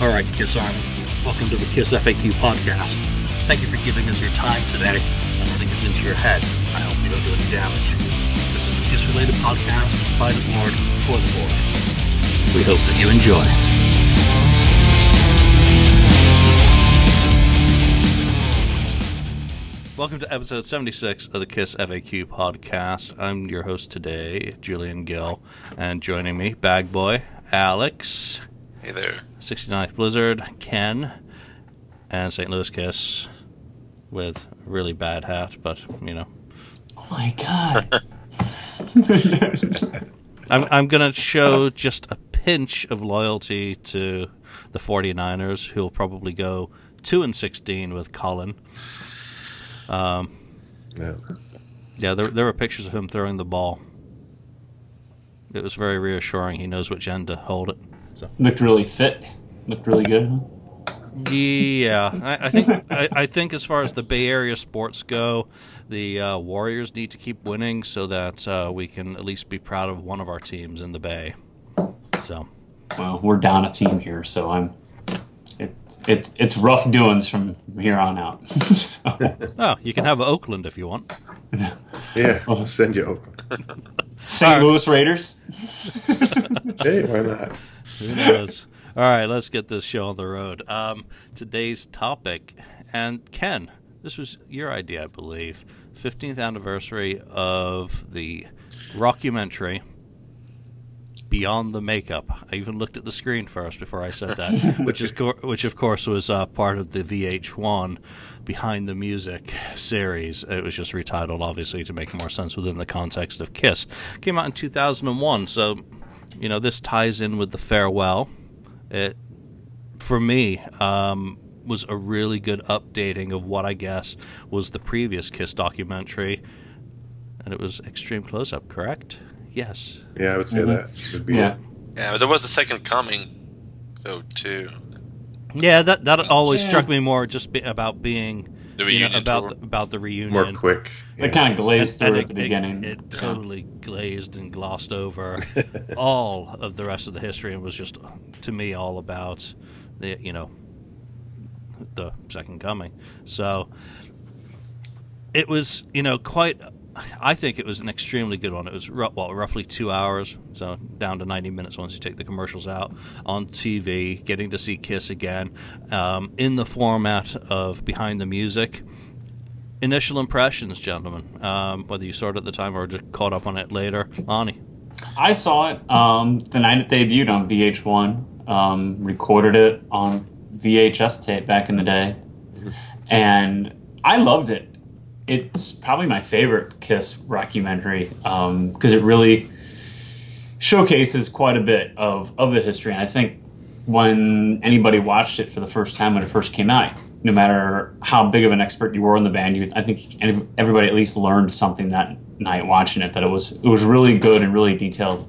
All right, Kiss Army, welcome to the KissFAQ podcast. Thank you for giving us your time today and letting us into your head. I hope we don't do any damage. This is a Kiss-related podcast by the board for the board. We hope that you enjoy. Welcome to episode 76 of the KissFAQ podcast. I'm your host today, Julian Gill, and joining me, BagBoy, Alex. Hey there. 69th Blizzard, Ken, and St. Louis Kiss with a really bad hat, but, you know. Oh my god. I'm going to show just a pinch of loyalty to the 49ers, who will probably go 2-16 with Colin. Yeah, there were pictures of him throwing the ball. It was very reassuring. He knows which end to hold it. So. Looked really fit. Looked really good, huh? Yeah, I think as far as the Bay Area sports go, the Warriors need to keep winning so that we can at least be proud of one of our teams in the Bay. So, well, we're down a team here, so it's rough doings from here on out. So. Oh, you can have Oakland if you want. Yeah, I'll send you Oakland. St. Louis Raiders. Hey, why not? Who knows? All right, let's get this show on the road. Today's topic, and Ken, this was your idea, I believe. 15th anniversary of the documentary Beyond the Makeup. I even looked at the screen first before I said that, which of course was part of the VH1 Behind the Music series. It was just retitled, obviously, to make more sense within the context of Kiss. Came out in 2001, so you know this ties in with the farewell. It, for me, was a really good updating of what I guess was the previous Kiss documentary, and it was Extreme Close-Up, correct? Yes. Yeah, I would say that would be it. Yeah, but there was a second coming, though, too. Yeah, that always struck me more just about being the reunion, about the reunion. More quick. It kind of glazed through at the beginning. It totally glazed and glossed over all of the rest of the history, and was just, to me, all about the second coming. So it was, quite. I think it was an extremely good one. It was roughly 2 hours, so down to 90 minutes once you take the commercials out, on TV, getting to see Kiss again, in the format of Behind the Music. Initial impressions, gentlemen, whether you saw it at the time or just caught up on it later. Lonnie? I saw it the night it debuted on VH1, recorded it on VHS tape back in the day, and I loved it. It's probably my favorite Kiss documentary because it really showcases quite a bit of the history. And I think when anybody watched it for the first time when it first came out, no matter how big of an expert you were in the band, I think everybody at least learned something that night watching it, that it was really good and really detailed.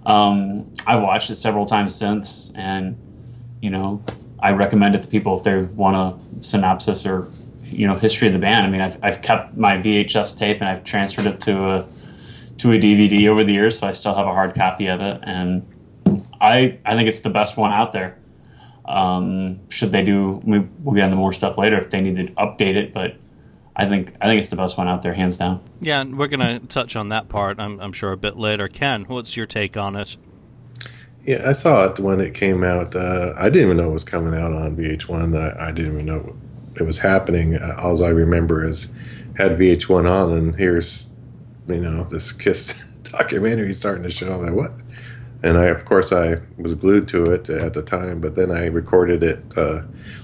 I've watched it several times since, and I recommend it to people if they want a synopsis or history of the band. I mean, I've kept my VHS tape and I've transferred it to a DVD over the years, so I still have a hard copy of it, and I think it's the best one out there. Should they do? We'll get into more stuff later if they need to update it, but I think it's the best one out there, hands down. Yeah, and we're going to touch on that part, I'm sure, a bit later. Ken, what's your take on it? Yeah, I saw it when it came out. I didn't even know it was coming out on VH1. I didn't even know it was happening. All I remember is had VH1 on, and here's this Kiss documentary starting to show. I'm like, what? And I was glued to it at the time, but then I recorded it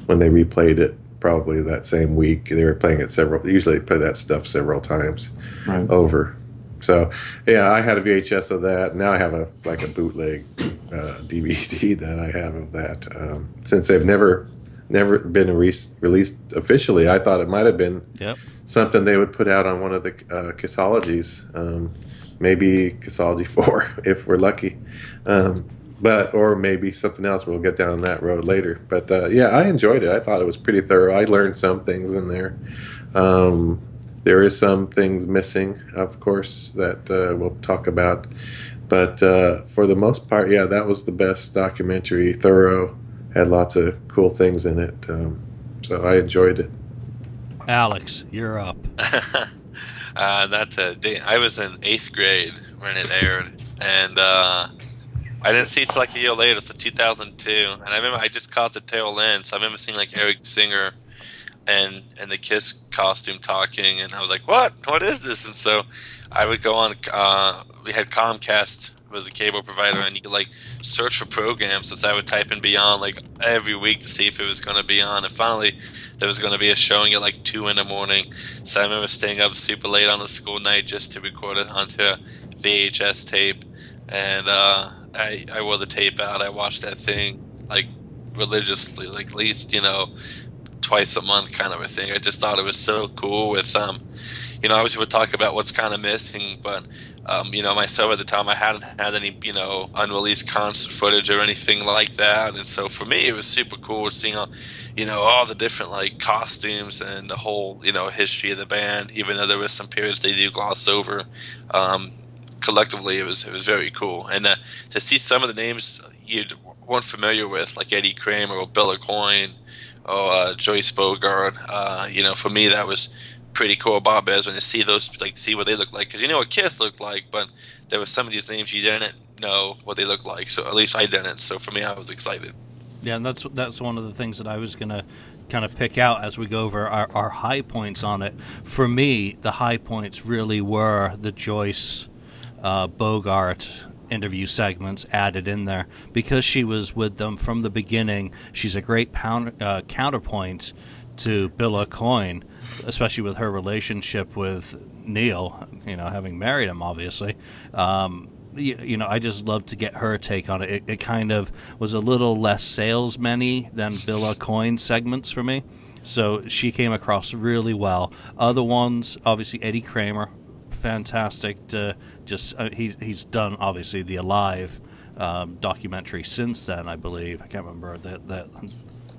when they replayed it probably that same week. They were playing it usually they play that stuff several times over. So yeah, I had a VHS of that. Now I have a bootleg DVD that I have of that. Since they've never been released officially, I thought it might have been something they would put out on one of the Kissologies, maybe Kissology 4 if we're lucky, or maybe something else. We'll get down that road later. But yeah, I enjoyed it. I thought it was pretty thorough. I learned some things in there. There is some things missing, of course, that we'll talk about. But for the most part, yeah, that was the best documentary, thorough, had lots of cool things in it. So I enjoyed it. Alex, you're up. That's a day. I was in 8th grade when it aired, and I didn't see it till like a year later, so 2002. And I remember I just caught the tail end, so I remember seeing like Eric Singer and the Kiss costume talking, and I was like, what is this? And so I would go on, we had Comcast was the cable provider, and you could like search for programs. So I would type in Beyond like every week to see if it was going to be on, and finally there was going to be a showing at like 2 in the morning. So I remember staying up super late on a school night just to record it onto a VHS tape, and I wore the tape out. I watched that thing like religiously, like at least, you know, twice a month kind of a thing. I just thought it was so cool with you know, obviously we'll talk about what's kind of missing, but you know, myself at the time, I hadn't had any, you know, unreleased concert footage or anything like that, and so for me it was super cool seeing you know, all the different like costumes and the whole, you know, history of the band, even though there were some periods they do gloss over. Collectively it was very cool, and to see some of the names you weren't familiar with, like Eddie Kramer or Bill Aucoin or Joyce Bogart, you know, for me that was pretty cool. Bob Ezrin, to see those, like, see what they look like, because you know what Kiss looked like, but there were some of these names you didn't know what they looked like, so at least I didn't. So for me, I was excited. Yeah, and that's one of the things that I was going to kind of pick out as we go over our high points on it. For me, the high points really were the Joyce Bogart interview segments added in there, because she was with them from the beginning. She's a great counterpoint to Bill Aucoin, especially with her relationship with Neil, you know, having married him, obviously. You know, I just loved to get her take on it. It kind of was a little less salesman-y than Bill Aucoin's segments for me. So she came across really well. Other ones, obviously Eddie Kramer, fantastic. To just he's done, obviously, the Alive documentary since then, I believe. I can't remember that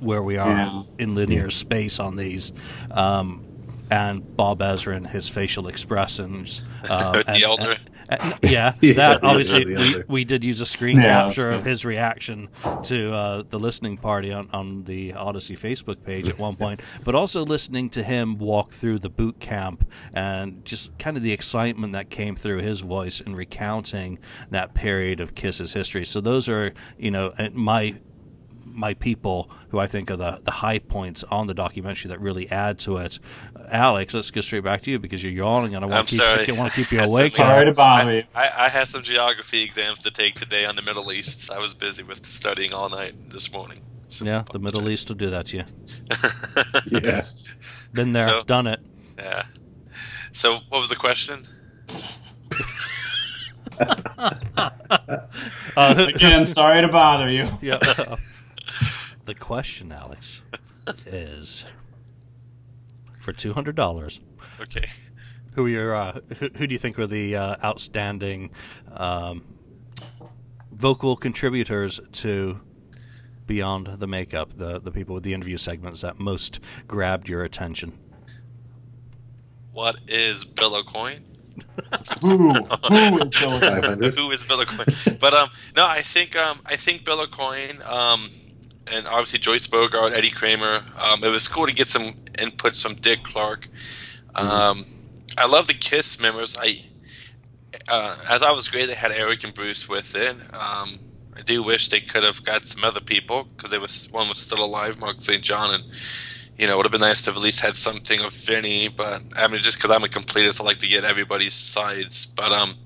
where we are in linear space on these. And Bob Ezrin, his facial expressions. The elder. That obviously we did use a screen capture of his reaction to the listening party on the Odyssey Facebook page at one point, but also listening to him walk through the boot camp and just kind of the excitement that came through his voice in recounting that period of Kiss's history. So those are, you know, my people who I think are the high points on the documentary that really add to it. Alex, let's go straight back to you because you're yawning and I want to keep you awake. Sorry to bother you. I had some geography exams to take today on the Middle East. So I was busy with studying all night this morning. So yeah, the Middle East will do that to you. Yeah. Been there, done it. Yeah. So what was the question? Again, sorry to bother you. Yeah. The question, Alex, is for $200. Okay. Who do you think were the outstanding vocal contributors to Beyond the Makeup? The people with the interview segments that most grabbed your attention. What is Bill Aucoin? Who is Bill Aucoin? Who is Bill Aucoin? But no, I think Bill Aucoin, and obviously Joyce Bogart, Eddie Kramer. It was cool to get some input from Dick Clark. I love the Kiss members. I thought it was great they had Eric and Bruce with it. I do wish they could have got some other people, because one was still alive, Mark St. John, and you know, it would have been nice to have at least had something of Vinny. But I mean, just because I'm a completist, I like to get everybody's sides. But and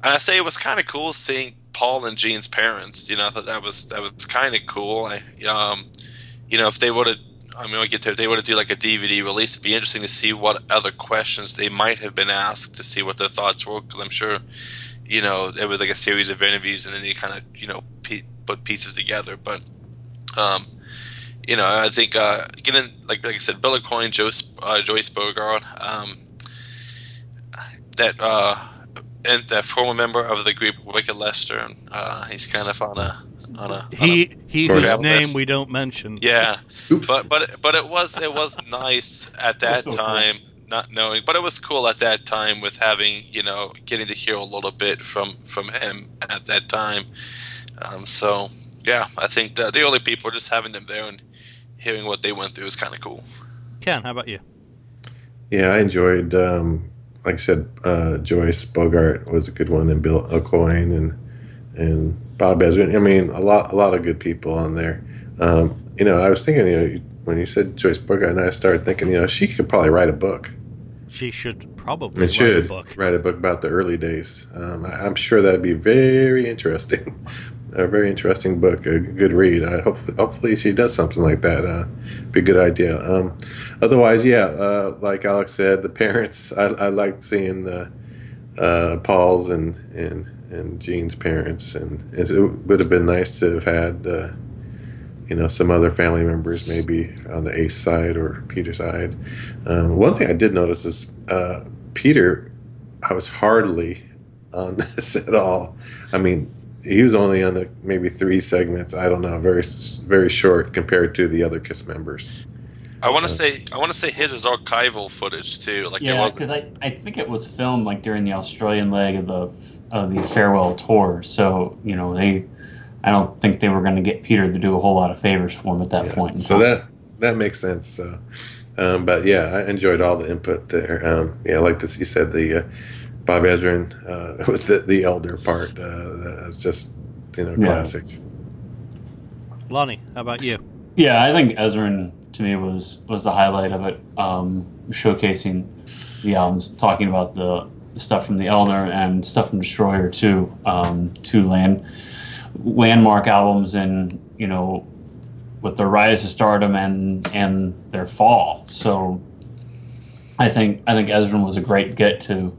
I say it was kind of cool seeing Paul and Gene's parents. You know, I thought that was kind of cool. You know, if they would have, if they would have do like a DVD release, it'd be interesting to see what other questions they might have been asked, to see what their thoughts were. Because I'm sure, you know, it was like a series of interviews, and then they kind of, you know, put pieces together. But you know, I think given, like I said, Bill Aucoin, Joyce Bogart, and that former member of the group Wicked Lester, he's kind of on a whose name we don't mention. Yeah, but it was nice at that time, not knowing, but it was cool at that time with having, you know, getting to hear a little bit from him at that time. So Yeah, I think the only people just having them there and hearing what they went through is kind of cool. Ken, how about you? Yeah, I enjoyed, like I said, Joyce Bogart was a good one, and Bill O'Coin and Bob Ezrin. I mean, a lot of good people on there. I was thinking, when you said Joyce Bogart, and I started thinking, she could probably write a book. She should probably write a book. Write a book about the early days. I'm sure that'd be very interesting. A very interesting book, a good read. Hopefully she does something like that. Be a good idea. Otherwise, like Alex said, the parents. I liked seeing Paul's and Jean's parents, and it would have been nice to have had some other family members, maybe on the Ace side or Peter's side. One thing I did notice is Peter. I was hardly on this at all. I mean, he was only on maybe 3 segments. I don't know, very very short compared to the other KISS members. I want to say his is archival footage too. Because I think it was filmed like during the Australian leg of the farewell tour. So I don't think they were going to get Peter to do a whole lot of favors for him at that point in time. So that makes sense. So, but yeah, I enjoyed all the input there. Like this, you said the Bob Ezrin with the elder part. That was just classic. Lonnie, how about you? Yeah, I think Ezrin to me was the highlight of it, showcasing the albums, talking about the stuff from the Elder and stuff from Destroyer too, 2 landmark albums, and with their rise to stardom and their fall. So I think Ezrin was a great get to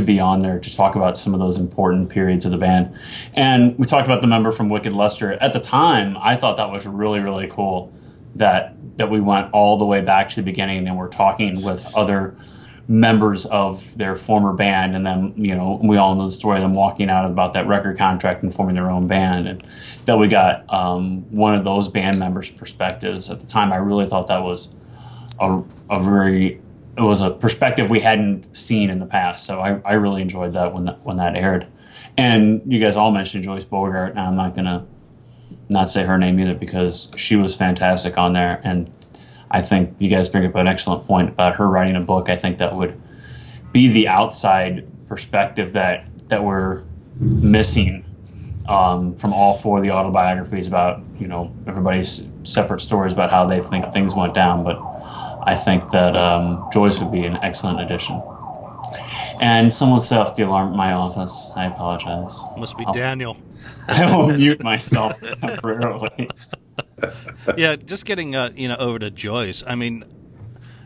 be on there to talk about some of those important periods of the band. And we talked about the member from Wicked Lester. At the time, I thought that was really, really cool that we went all the way back to the beginning and we're talking with other members of their former band, and then we all know the story of them walking out about that record contract and forming their own band, and that we got one of those band members' perspectives. At the time, I really thought that was it was a perspective we hadn't seen in the past, so I really enjoyed that when that aired. And you guys all mentioned Joyce Bogart, and I'm not gonna not say her name either because she was fantastic on there, and I think you guys bring up an excellent point about her writing a book. I think that would be the outside perspective that we're missing from all 4 of the autobiographies about everybody's separate stories about how they think things went down. But I think that Joyce would be an excellent addition. And someone set off the alarm at my office. I apologize. Must be Daniel. I will mute myself temporarily. Yeah, just getting over to Joyce. I mean,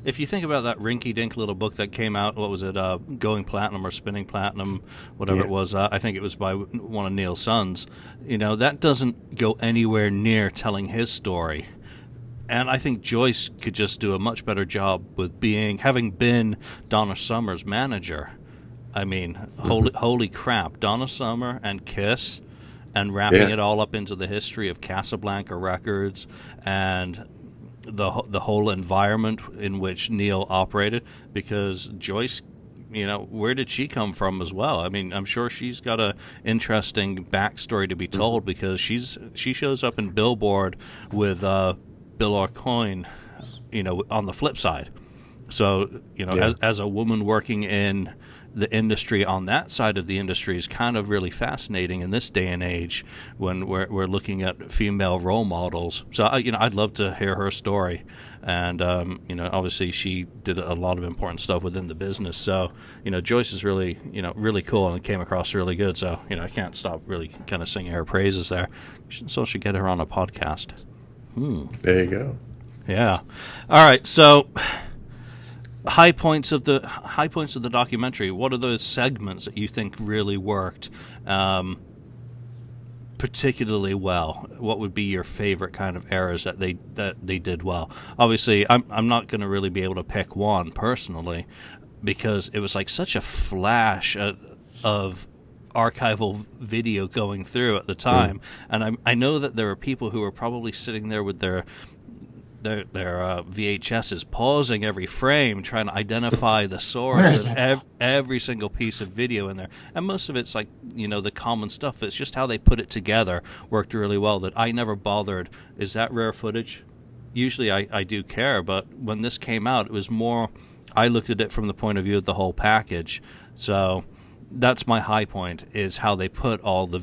if you think about that rinky-dink little book that came out, what was it, Going Platinum or Spinning Platinum, whatever it was, I think it was by one of Neil's sons, that doesn't go anywhere near telling his story. And I think Joyce could just do a much better job with having been Donna Summer's manager. I mean, holy crap, Donna Summer and KISS, and wrapping it all up into the history of Casablanca Records and the whole environment in which Neil operated. Because Joyce, where did she come from as well? I mean, I'm sure she's got a interesting backstory to be told, because she shows up in Billboard with Bill O'Coin, on the flip side. So, as a woman working in the industry on that side of the industry is kind of really fascinating in this day and age when we're looking at female role models. So, I'd love to hear her story. And, obviously she did a lot of important stuff within the business. So, Joyce is really, really cool and came across really good. So, I can't stop really kind of singing her praises there. So I should get her on a podcast. There you go. Yeah. All right. So, high points of the documentary. What are those segments that you think really worked particularly well? What would be your favorite kind of eras that they did well? Obviously, I'm not going to really be able to pick one personally, because it was like such a flash of archival video going through at the time, and I know that there were people who were probably sitting there with their their VHS is pausing every frame, trying to identify the source of every single piece of video in there. And most of it's like, the common stuff. It's just how they put it together worked really well that I never bothered. Is that rare footage? Usually I do care, but when this came out, it was more, I looked at it from the point of view of the whole package. So that's my high point, is how they put all the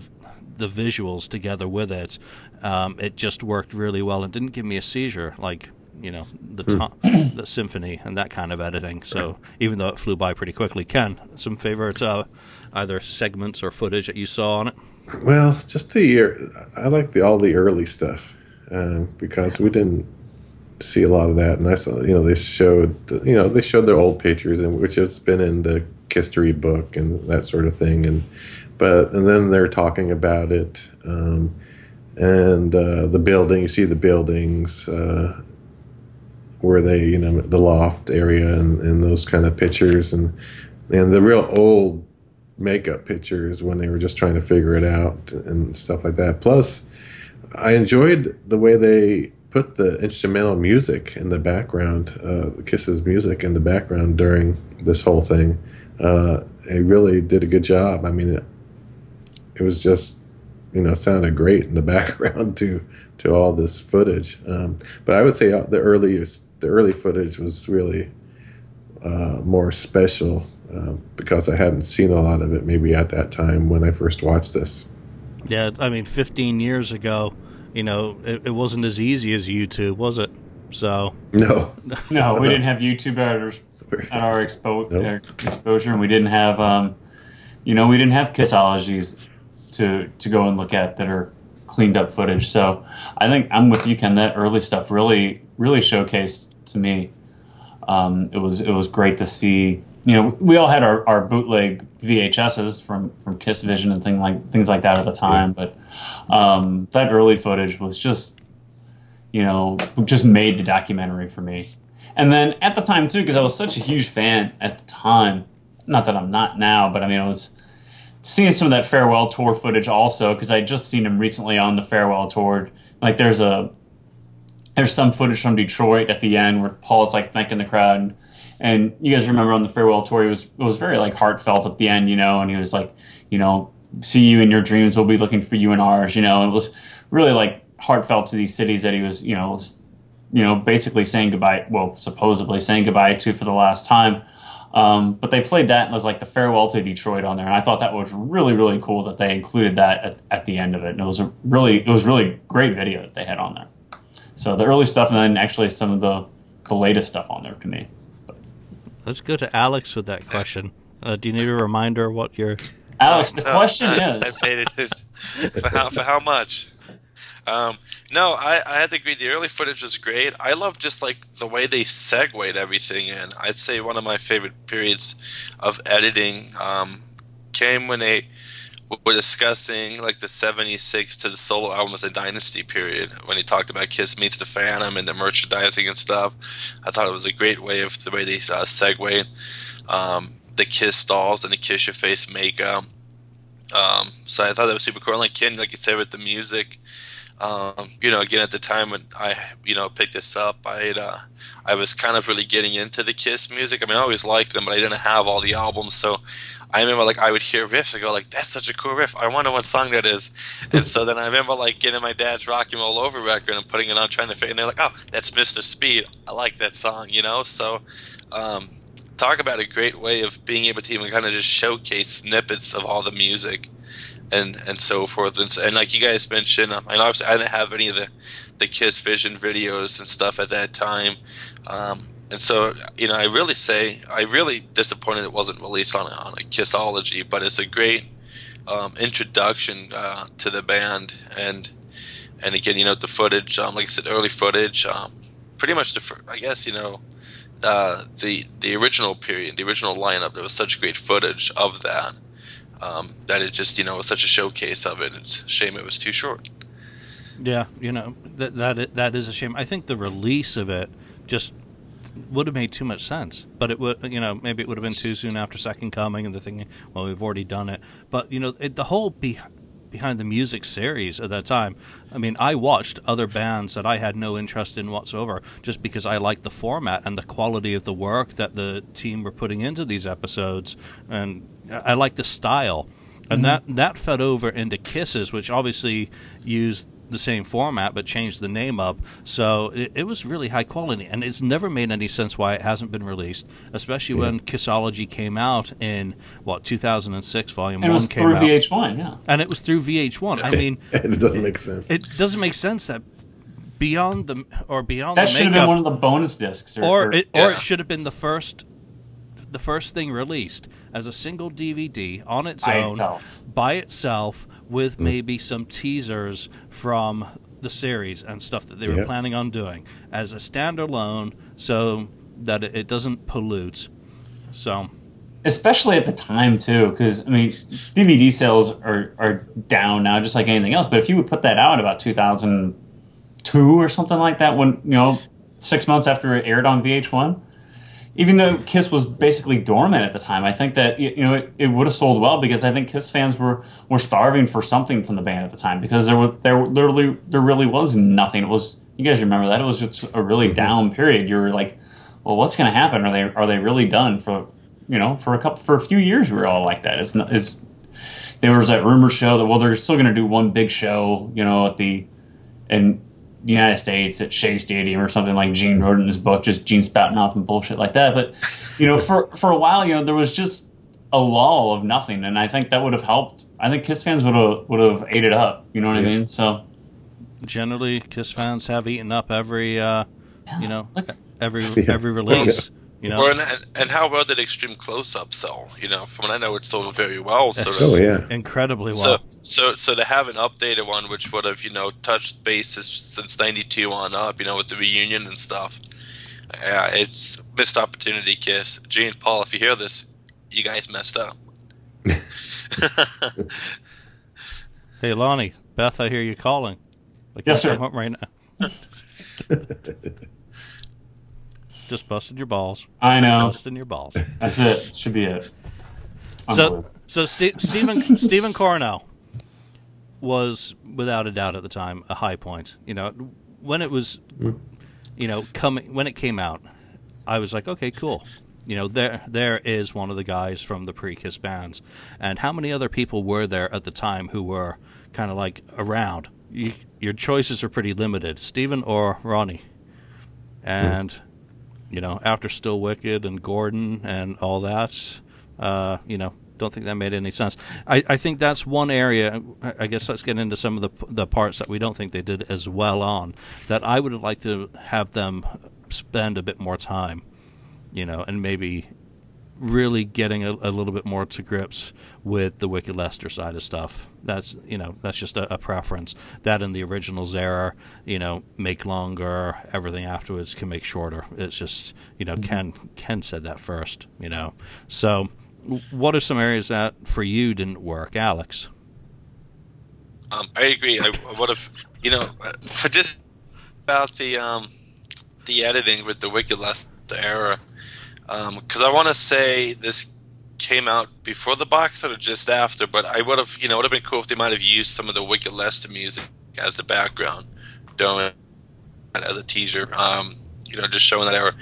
visuals together with it. It just worked really well and didn't give me a seizure like the symphony and that kind of editing. So even though it flew by pretty quickly. Ken, some favorite either segments or footage that you saw on it? Well, just I like all the early stuff because we didn't see a lot of that, and I saw they showed their old pictures, and which has been in the history book and that sort of thing, and then they're talking about it, and the building. You see the buildings where they the loft area and those kind of pictures, and the real old makeup pictures when they were just trying to figure it out and stuff like that. Plus, I enjoyed the way they put the instrumental music in the background, Kiss's music in the background during this whole thing. They really did a good job. I mean, it was just, sounded great in the background to all this footage. But I would say the early footage was really more special because I hadn't seen a lot of it maybe at that time when I first watched this. Yeah, I mean, 15 years ago, it wasn't as easy as YouTube, was it? So no, we didn't have YouTube at our exposure, and we didn't have, we didn't have Kissologies to go and look at that are cleaned up footage. So I think I'm with you, Ken. That early stuff really showcased to me. It was great to see. We all had our bootleg VHSs from Kiss Vision and things like that at the time, but that early footage was just made the documentary for me. And then at the time too, because I was such a huge fan at the time. Not that I'm not now, but I mean, I was seeing some of that farewell tour footage also because I had just seen him recently on the farewell tour. Like there's some footage from Detroit at the end where Paul's like thanking the crowd. And you guys remember on the farewell tour, it was very like heartfelt at the end, and he was like, see you in your dreams, we'll be looking for you in ours, and it was really like heartfelt to these cities that he was, basically saying goodbye, well, supposedly saying goodbye to for the last time. But they played that as like the farewell to Detroit on there, and I thought that was really, really cool that they included that at the end of it. And it was really great video that they had on there. So the early stuff, and then actually some of the latest stuff on there to me. Let's go to Alex with that question. Do you need a reminder what your... Alex, the question is... I paid attention. For how much? No, I had to agree. The early footage was great. I love just like the way they segued everything in. I'd say one of my favorite periods of editing came when they were discussing like the 76 to the solo album as a dynasty period, when he talked about Kiss Meets the Phantom and the merchandising and stuff. I thought it was a great way of the way they segued the Kiss dolls and the Kiss Your Face makeup. So I thought that was super cool. And like Ken, like you said, with the music, again, at the time when I, picked this up, I was kind of really getting into the Kiss music. I mean, I always liked them, but I didn't have all the albums. So I remember, like, I would hear riffs and go, like, that's such a cool riff. I wonder what song that is. And so then I remember, like, getting my dad's Rock 'Em All Over record and putting it on, trying to figure, and they're like, oh, that's Mr. Speed. I like that song, So, talk about a great way of being able to even kind of just showcase snippets of all the music. And so forth, and like you guys mentioned, and obviously I didn't have any of the Kiss Vision videos and stuff at that time, and so I really disappointed it wasn't released on a Kissology, but it's a great introduction to the band, and again, the footage, like I said, early footage, pretty much the original period, the original lineup. There was such great footage of that. That it just, was such a showcase of it. It's a shame it was too short. Yeah, that is a shame. I think the release of it just would have made too much sense. But it would, maybe it would have been too soon after Second Coming and the thing, well, we've already done it. But, the whole behind the music series at that time. I mean, I watched other bands that I had no interest in whatsoever just because I liked the format and the quality of the work that the team were putting into these episodes, and I liked the style. And that fed over into Kisses, which obviously used the same format but changed the name up. So it was really high quality, and it's never made any sense why it hasn't been released, especially when Kissology came out in 2006. Volume 1 came out. It was through VH1, yeah. And it was through VH1. I mean, it doesn't make sense. It doesn't make sense that beyond the that should have been one of the bonus discs, or it should have been the first thing released as a single DVD on its own, by itself, with maybe some teasers from the series and stuff that they were planning on doing as a standalone, so that it doesn't pollute. So, especially at the time too, because I mean, DVD sales are down now, just like anything else. But if you would put that out about 2002 or something like that, when 6 months after it aired on VH1. Even though Kiss was basically dormant at the time, I think that it would have sold well, because I think Kiss fans were starving for something from the band at the time, because there really was nothing. It was, you guys remember that, it was just a really down period. You were like, well, what's going to happen? Are they really done? For a few years we were all like that. There was that rumor show that they're still going to do one big show in the United States at Shea Stadium or something, like Gene wrote in his book, just Gene spouting off and bullshit like that. But for a while, there was just a lull of nothing, and I think that would have helped. I think Kiss fans would have ate it up. You know what I mean? So generally, Kiss fans have eaten up every every release. And how well did Extreme Close-Up sell? From what I know, it sold very well. Incredibly well. So to have an updated one, which would have touched bases since '92 on up, with the reunion and stuff. It's missed opportunity, Kiss. Gene, Paul, if you hear this, you guys messed up. Hey, Lonnie, Beth, I hear you calling. Yes, sir. Right now. Just busted your balls. I know. Busting your balls. That's it. Should be it. So Stephen Cornell was, without a doubt at the time, a high point. When it was, when it came out, I was like, okay, cool. There is one of the guys from the pre-Kiss bands. And how many other people were there at the time who were kind of like around? Your choices are pretty limited, Stephen or Ronnie. And after Still Wicked and Gordon and all that, don't think that made any sense. I think that's one area. I guess let's get into some of the parts that we don't think they did as well on, that I would have liked to have them spend a bit more time, and maybe really getting a little bit more to grips with the Wicked Lester side of stuff. That's just a preference. That in the originals era, make longer, everything afterwards can make shorter. It's just, Ken said that first, So what are some areas that for you didn't work, Alex? I agree. I would have, for just about the editing with the Wicked Lester era, because I want to say this came out before the box set or just after, but I would have, it would have been cool if they might have used some of the Wicked Lester music as the background, doing as a teaser, just showing that era.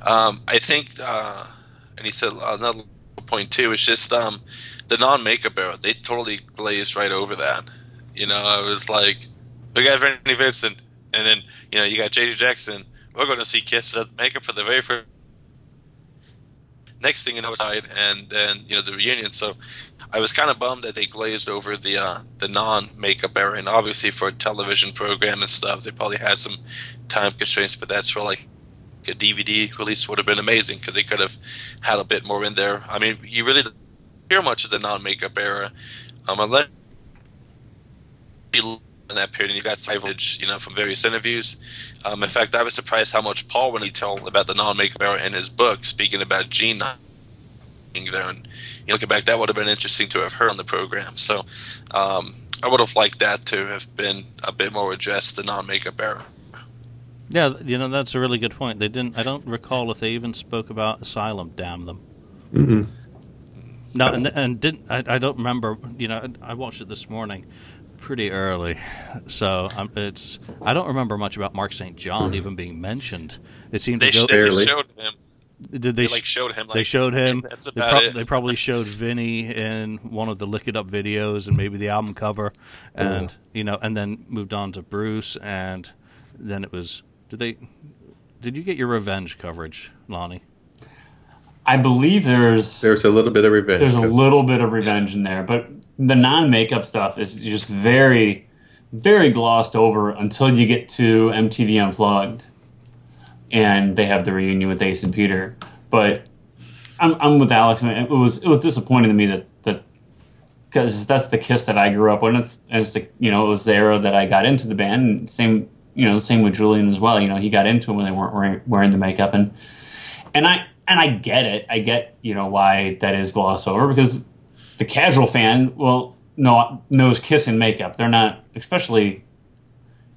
I think, and he said another point too, is just the non-makeup era. They totally glazed right over that. It was like, we got Randy Vincent, and then, you got J.J. Jackson. We're going to see Kiss without makeup for the very first. Next thing you know, it's tied, and then the reunion. So I was kind of bummed that they glazed over the non-makeup era, and obviously for a television program and stuff, they probably had some time constraints. But that's for like a DVD release would have been amazing, because they could have had a bit more in there. I mean, you really didn't hear much of the non-makeup era, unless you in that period, and you got footage, from various interviews. In fact, I was surprised how much Paul would tell about the non-makeup era in his book, speaking about Gene not being there. And looking back, that would have been interesting to have heard on the program. So I would have liked that to have been a bit more addressed, the non-makeup era. Yeah, that's a really good point. They didn't. I don't recall if they even spoke about Asylum. Damn them. Mm-hmm. No, and didn't. I don't remember. I watched it this morning. pretty early, so I don't remember much about Mark St. John even being mentioned. It seemed They to go. showed him. Did They showed him. They showed him. That's about it. They probably showed Vinny in one of the Lick It Up videos and maybe the album cover, and and then moved on to Bruce, and then it was. Did you get your revenge coverage, Lonnie? I believe there's a little bit of revenge. There's a little bit of revenge in there, but the non-makeup stuff is just very, very glossed over until you get to MTV Unplugged, and they have the reunion with Ace and Peter. But I'm with Alex. I mean, it was disappointing to me that because that's the Kiss that I grew up with, and it's it was the era that I got into the band. And same with Julian as well. He got into them when they weren't wearing the makeup, and I get it. I get why that is glossed over, because the casual fan knows Kiss in makeup. They're not, especially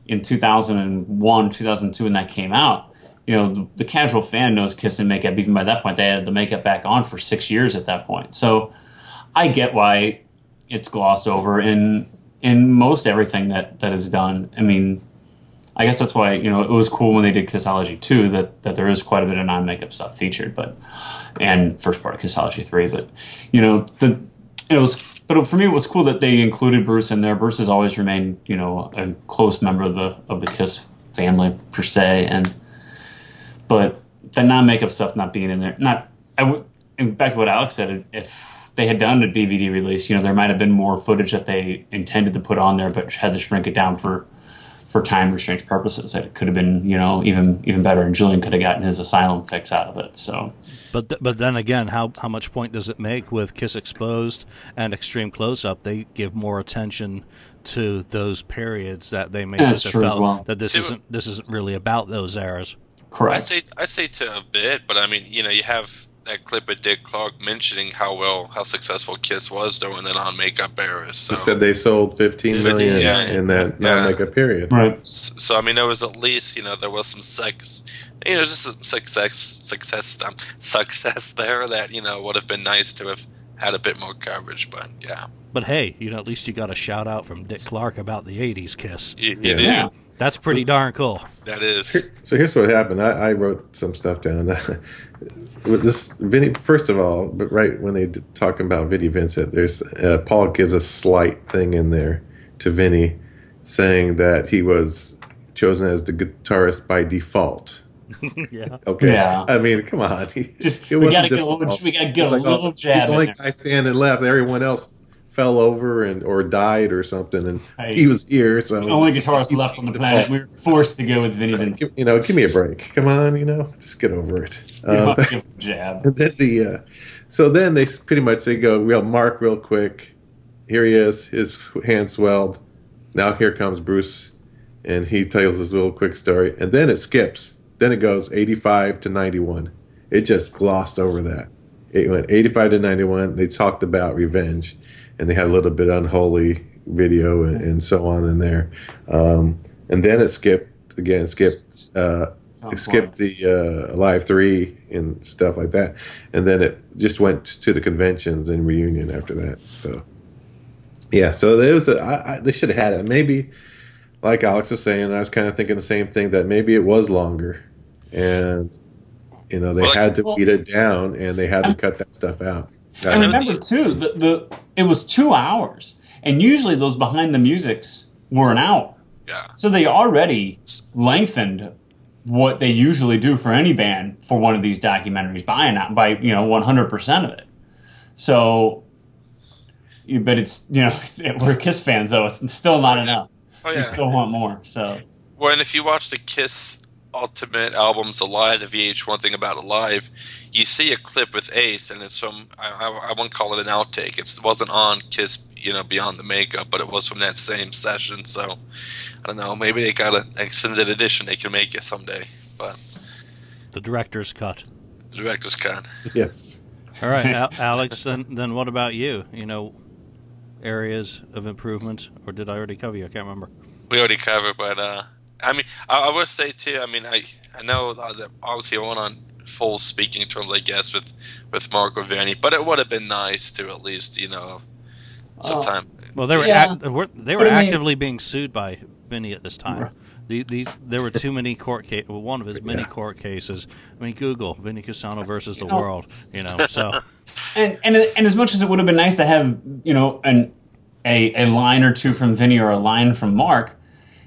in 2001, 2002 when that came out. The casual fan knows Kiss in makeup. Even by that point, they had the makeup back on for 6 years at that point. So I get why it's glossed over in most everything that is done. I mean, I guess that's why it was cool when they did Kissology 2 that there is quite a bit of non-makeup stuff featured, and first part of Kissology 3. But but for me it was cool that they included Bruce in there. Bruce has always remained a close member of the Kiss family per se, but the non-makeup stuff not being in there, and back to what Alex said, if they had done a DVD release, there might have been more footage that they intended to put on there, but had to shrink it down for time restraint purposes. That it could have been, even better, and Julian could have gotten his asylum fix out of it. So, but then again, how much point does it make with Kiss Exposed and Extreme Close Up? They give more attention to those periods that they made that's true as well. That this isn't really about those eras. Correct. I say to a bit, but I mean, you have that clip of Dick Clark mentioning how successful Kiss was during the non-makeup era. So he said they sold 15 million in that non-makeup period. Right. So I mean, there was at least there was some just some success there that would have been nice to have had a bit more coverage. But yeah. But hey, at least you got a shout out from Dick Clark about the '80s Kiss. You do. Yeah. That's pretty darn cool. That is. So here's what happened. I wrote some stuff down. With this Vinny, first of all, but right when they talking about Vinny Vincent, there's Paul gives a slight thing in there to Vinny, saying that he was chosen as the guitarist by default. Yeah. Okay. Yeah. I mean, come on. We gotta get a little jab. He's the only guy standing left. Everyone else fell over or died or something, and he was here. So the only guitarist left on the planet. We were forced to go with Vinny Vincent. Give me a break. Come on, just get over it. Jab. And then so then they pretty much go, Mark real quick. Here he is. His hand swelled. Now here comes Bruce, and he tells this little quick story, and then it skips. Then it goes 85 to 91. It just glossed over that. It went 85 to 91. They talked about revenge. And they had a little bit unholy video and so on in there, and then it skipped again. It skipped the Live 3 and stuff like that, and then it just went to the conventions and reunion after that. So yeah, so there was they should have had it. Maybe, like Alex was saying, I was kind of thinking the same thing, that maybe it was longer, and they had to beat it down and they had to cut that stuff out. And remember too, it was 2 hours, and usually those behind the musics were an hour. Yeah. So they already lengthened what they usually do for any band for one of these documentaries by 100% of it. So, but it's we're Kiss fans though. It's still not enough. Oh, yeah. We still want more. So. Well, and if you watch the Kiss Ultimate albums Alive, the VH1 thing about Alive, you see a clip with Ace, and it's from, I won't call it an outtake. It wasn't on Kiss, Beyond the Makeup, but it was from that same session. So, I don't know, maybe they got an extended edition they can make it someday. But the director's cut. The director's cut. Yes. All right, Alex, then what about you? Areas of improvement, or did I already cover you? I can't remember. We already covered, but I mean, I would say too. I mean, I know that obviously I went on full speaking terms, I guess, with Mark or Vinny, but it would have been nice to at least sometime Well, they were Yeah. they But were I mean- actively being sued by Vinny at this time. There were too many court cases. Well, one of his many court cases. I mean, Google Vinny Cassano versus the world. You know, so And as much as it would have been nice to have, you know, a line or two from Vinny or a line from Mark,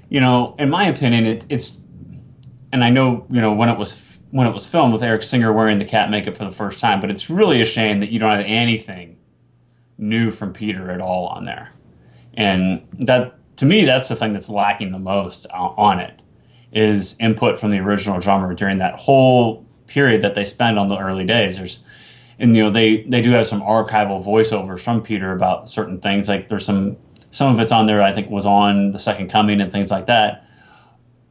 you know, in my opinion, it's, and I know, you know, when it was filmed with Eric Singer wearing the cat makeup for the first time, but it's really a shame that you don't have anything new from Peter at all on there. And that, to me, that's the thing that's lacking the most on it, is input from the original drummer during that whole period that they spend on the early days. And you know, they do have some archival voiceovers from Peter about certain things. Like there's some of it's on there, I think was on The Second Coming and things like that.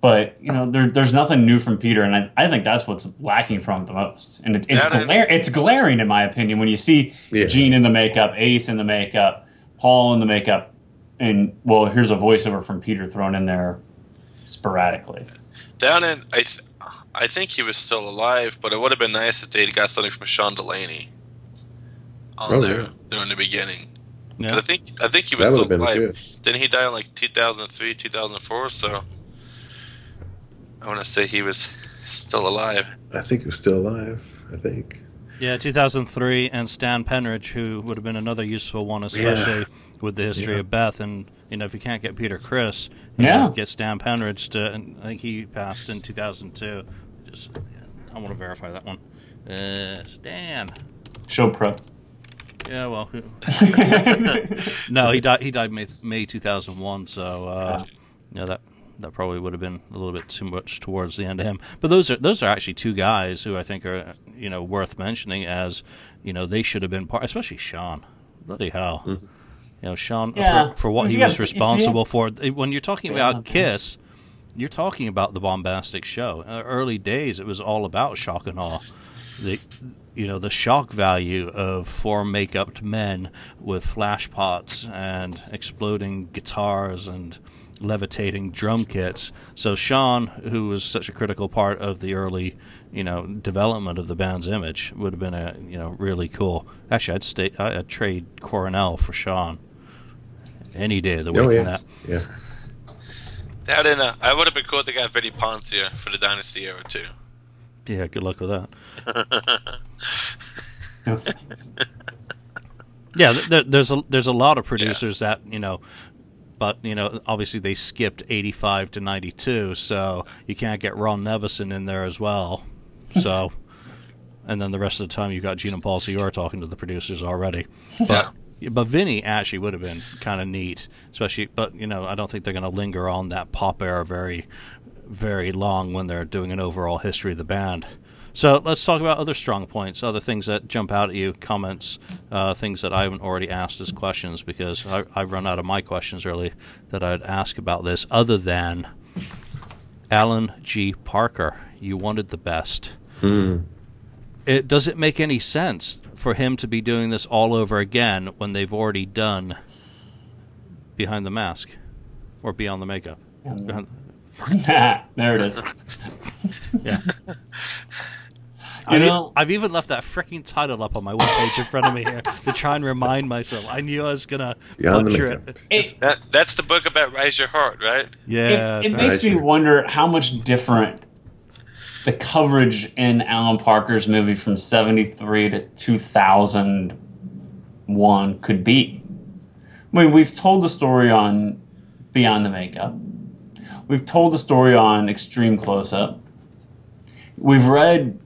But you know, there's nothing new from Peter, and I think that's what's lacking from it the most. And it's glaring in my opinion when you see Gene in the makeup, Ace in the makeup, Paul in the makeup, and well, here's a voiceover from Peter thrown in there sporadically. I think he was still alive, but it would have been nice if they'd got something from Sean Delaney on there during the beginning. yeah. I think he was That still would have been alive. good. Didn't he die in like 2003, 2004? So I want to say he was still alive. I think he was still alive. I think. Yeah, 2003, and Stan Penridge, who would have been another useful one, especially with the history of Beth. And you know, if you can't get Peter Criss, get Stan Penridge to. And I think he passed in 2002. I want to verify that one. Stan. Show pro. Yeah, well, no, he died May 2001. So yeah, that probably would have been a little bit too much towards the end of him. But those are actually two guys who I think are, you know, worth mentioning, as you know, they should have been part, especially Sean. Bloody hell. Mm-hmm. You know, Sean, Yeah. for what he was responsible for. When you're talking about Kiss, you're talking about the bombastic show. Early days, it was all about shock and awe. The shock value of four make-upped men with flash pots and exploding guitars and levitating drum kits. So Sean, who was such a critical part of the early, you know, development of the band's image, would have been really cool. Actually, I'd trade Coronel for Sean any day of the week. Oh, yeah. On that. Yeah. I would have been cool if they got Vinnie Poncia for the Dynasty era too. Yeah, good luck with that. Yeah, there's a lot of producers that, you know, but you know, obviously they skipped 85 to 92, so you can't get Ron Nevison in there as well. So, and then the rest of the time you got Gene and Paul Cior talking to the producers already. But Vinny actually would have been kind of neat, especially. But you know, I don't think they're going to linger on that pop era very, very long when they're doing an overall history of the band. So let's talk about other strong points, other things that jump out at you, comments, things that I haven't already asked as questions, because I've run out of my questions really that I'd ask about this, other than Alan G. Parker, you wanted the best. Does it make any sense for him to be doing this all over again when they've already done Behind the Mask or Beyond the Makeup? There it is. Yeah. know, I've even left that freaking title up on my webpage in front of me here to try and remind myself. I knew I was gonna butcher it. That's the book about Rise Your Heart, right? Yeah, it makes me wonder how much different the coverage in Alan Parker's movie from 73 to 2001 could be. I mean, we've told the story on Beyond the Makeup. We've told the story on Extreme Close-Up. We've read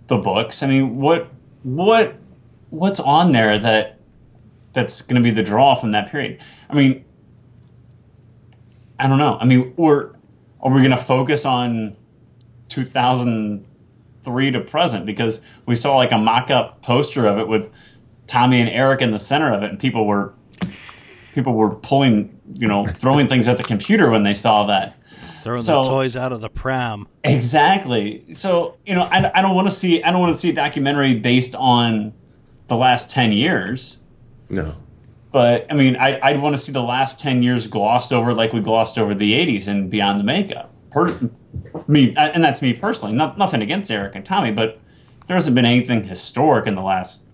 the books. I mean, what's on there that's going to be the draw from that period? I mean, I don't know. I mean, are we going to focus on 2003 to present, because we saw like a mock-up poster of it with Tommy and Eric in the center of it, and people were pulling, you know, throwing things at the computer when they saw that. Throwing the toys out of the pram. Exactly. So, you know, I don't want to see a documentary based on the last 10 years. No. But I mean, I'd want to see the last 10 years glossed over like we glossed over the 80s and Beyond the Makeup. And that's me personally. Nothing against Eric and Tommy, but there hasn't been anything historic in the last,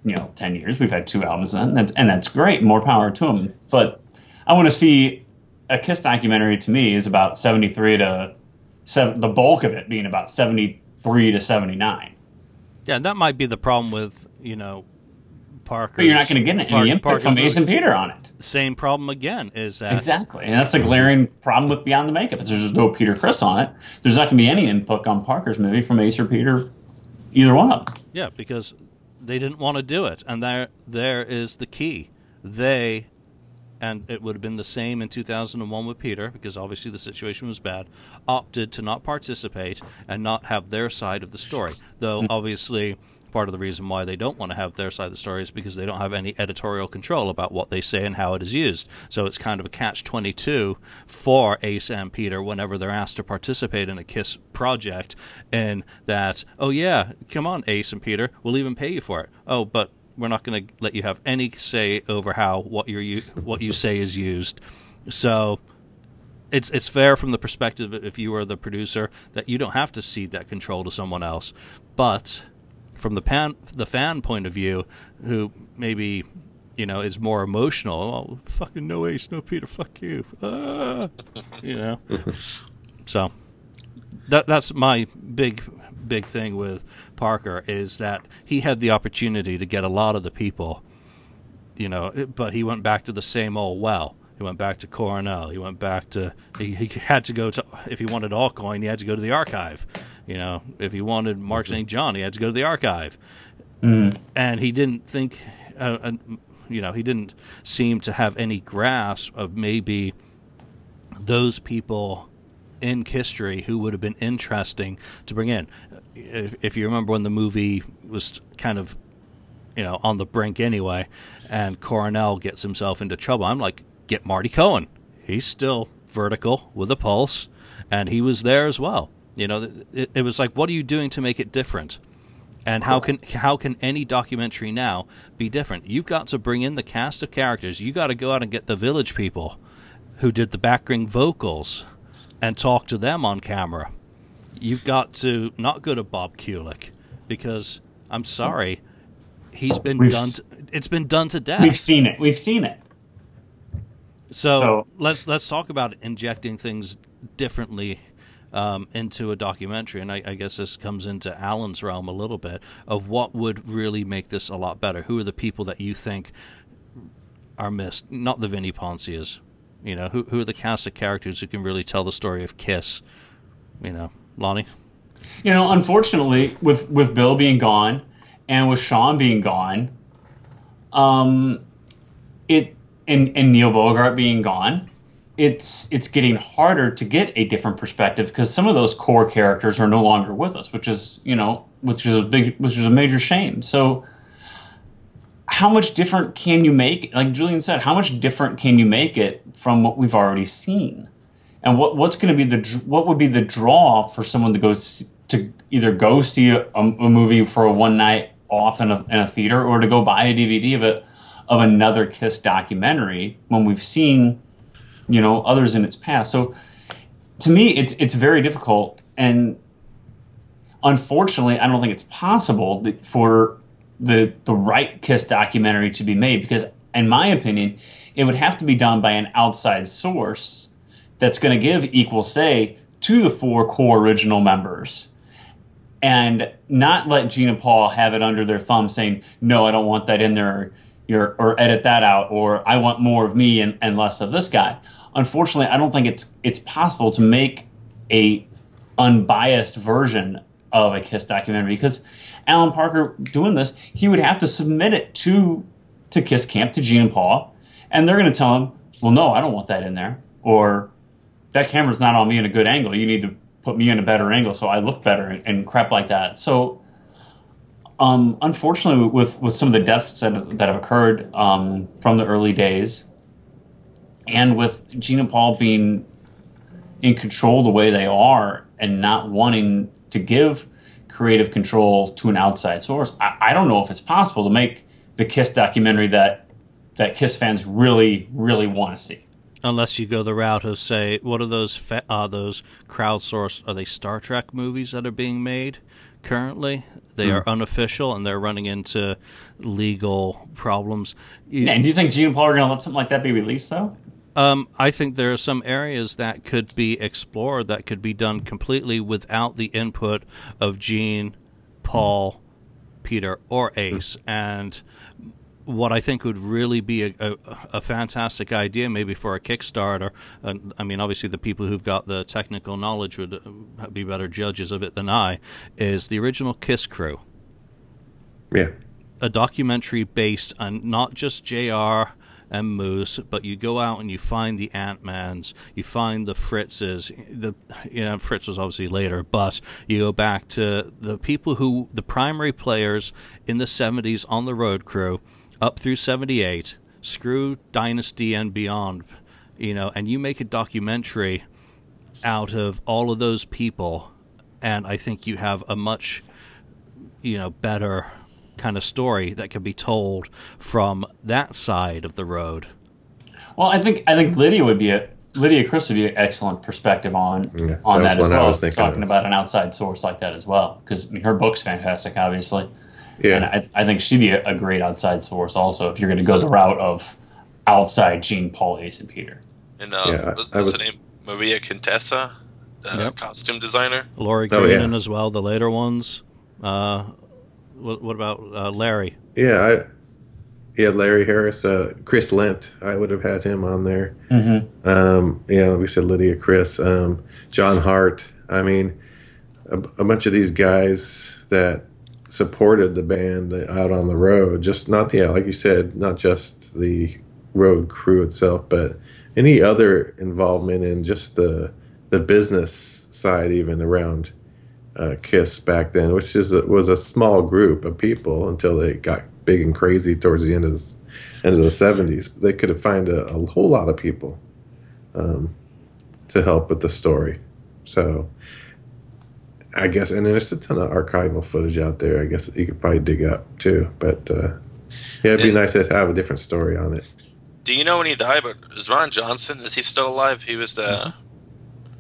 10 years. We've had 2 albums, and that's great. More power to them. But I want to see a Kiss documentary. To me, is about 73 to the bulk of it being about 73 to 79. Yeah, that might be the problem with Parker. But you're not going to get any input from Ace and Peter on it. Same problem again is that exactly, and that's the glaring problem with Beyond the Makeup. There's no Peter Criss on it. There's not going to be any input on Parker's movie from Ace or Peter, either one of them. Yeah, because they didn't want to do it, and there is the key. They, and it would have been the same in 2001 with Peter, because obviously the situation was bad, opted to not participate and not have their side of the story. Though obviously part of the reason why they don't want to have their side of the story is because they don't have any editorial control about what they say and how it is used. So it's kind of a catch-22 for Ace and Peter whenever they're asked to participate in a KISS project, in that, oh yeah, come on Ace and Peter, we'll even pay you for it. Oh, but we're not going to let you have any say over how what you say is used. So it's fair from the perspective, if you are the producer, that you don't have to cede that control to someone else. But from the fan point of view, who maybe is more emotional, oh, fucking no Ace, no Peter, fuck you, So that's my big thing with Parker, is that he had the opportunity to get a lot of the people, but he went back to the same old well. He went back to Coronel. He went back to he had to go to, if he wanted Alcoin, he had to go to the archive. If he wanted Mark St. John, he had to go to the archive. And he didn't think, he didn't seem to have any grasp of maybe those people in history who would have been interesting to bring in. If you remember when the movie was kind of, on the brink anyway, and Coronel gets himself into trouble, I'm like, get Marty Cohen. He's still vertical with a pulse, and he was there as well. It was like, what are you doing to make it different? And how can any documentary now be different? You've got to bring in the cast of characters. You got to go out and get the Village people who did the background vocals and talk to them on camera. You've got to not go to Bob Kulick, because I'm sorry, it's been done to death. We've seen it. So let's talk about injecting things differently into a documentary, and I guess this comes into Alan's realm a little bit, of what would really make this a lot better. Who are the people that you think are missed? Not the Vinnie Poncias. Who are the cast of characters who can really tell the story of KISS? Lonnie? Unfortunately, with Bill being gone and with Sean being gone, and Neil Bogart being gone, it's getting harder to get a different perspective, because some of those core characters are no longer with us, which is a major shame. So how much different can you make, like Julian said, how much different can you make it from what we've already seen? And what would be the draw for someone to either go see a movie for a one night off in a theater, or to go buy a DVD of another KISS documentary when we've seen others in its past? So to me, it's very difficult, and unfortunately, I don't think it's possible for the right KISS documentary to be made, because in my opinion, it would have to be done by an outside source that's going to give equal say to the 4 core original members, and not let Gene and Paul have it under their thumb saying, no, I don't want that in there, or edit that out, or I want more of me and less of this guy. Unfortunately, I don't think it's possible to make a unbiased version of a KISS documentary, because Alan Parker doing this, he would have to submit it to KISS Camp, to Gene and Paul, and they're going to tell him, well, no, I don't want that in there, or that camera's not on me in a good angle. You need to put me in a better angle so I look better, and crap like that. So unfortunately, with some of the deaths that have occurred from the early days, and with Gene and Paul being in control the way they are and not wanting to give creative control to an outside source, I don't know if it's possible to make the KISS documentary that KISS fans really, really want to see. Unless you go the route of, say, what are those crowdsourced, are they Star Trek movies that are being made? currently. They are unofficial, and they're running into legal problems. And do you think Gene and Paul are going to let something like that be released, though? I think there are some areas that could be explored that could be done completely without the input of Gene, Paul, Peter, or Ace. And what I think would really be a fantastic idea, maybe for a Kickstarter, I mean, obviously the people who've got the technical knowledge would be better judges of it than I, is the original Kiss crew. Yeah. A documentary based on not just JR and Moose, but you go out and you find the Ant-Mans, you find the Fritzes. Fritz was obviously later, but you go back to the people who, the primary players in the 70s on the road crew, up through 78, screw Dynasty and beyond, and you make a documentary out of all of those people, and I think you have a much, better kind of story that can be told from that side of the road. Well, I think Lydia Chris would be an excellent perspective on that as well, talking about an outside source like that as well, because her book's fantastic, obviously. Yeah, and I think she'd be a great outside source also if you're going to go the route of outside Gene, Paul, Ace, and Peter. And what's her name? Maria Contessa, the costume designer. Laurie Greenan as well, the later ones. What about Larry? Yeah, Larry Harris, Chris Lent. I would have had him on there. Mm-hmm. We said Lydia Chris, John Hart. I mean, a bunch of these guys that supported the band out on the road. Just not like you said, not just the road crew itself, but any other involvement in just the business side, even around KISS back then, which was a small group of people until they got big and crazy towards the end of the 70s. They could have found a whole lot of people to help with the story. So I guess, and there's a ton of archival footage out there, I guess, that you could probably dig up too. But it'd be nice to have a different story on it. Do you know when he died? But is Ron Johnson, is he still alive? He was the...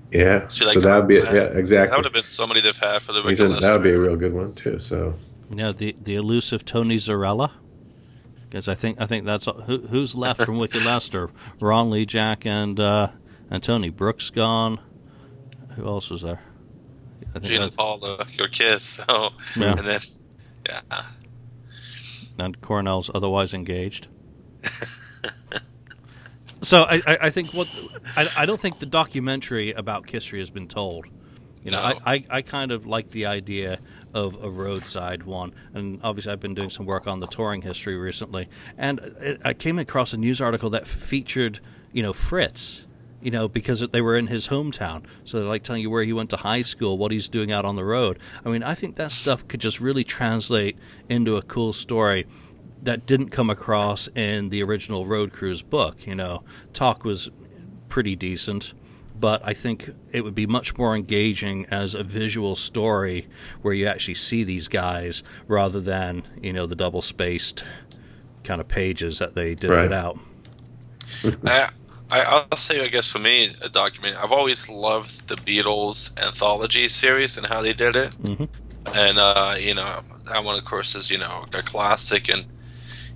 Yeah, so that would be exactly. That would have been somebody they've had for the that would be a real good one too. So the elusive Tony Zarella, because I think that's who's left from Wicked Lester. Ron Lee, Jack, and Tony. Brooks gone. Who else was there? Gene and Paul, your Kiss. So and then and Cornell's otherwise engaged. So I think I don't think the documentary about Kissry has been told. I kind of like the idea of a roadside one, and obviously I've been doing some work on the touring history recently, and I came across a news article that featured Fritz, because they were in his hometown, so they're like telling you where he went to high school, what he's doing out on the road. I mean, I think that stuff could just really translate into a cool story that didn't come across in the original Road Crews book. Talk was pretty decent, but I think it would be much more engaging as a visual story where you actually see these guys rather than, the double-spaced kind of pages that they did it out. I'll say, I guess, for me, a documentary, I've always loved the Beatles anthology series and how they did it. Mm-hmm. And, that one, of course, is, a classic, and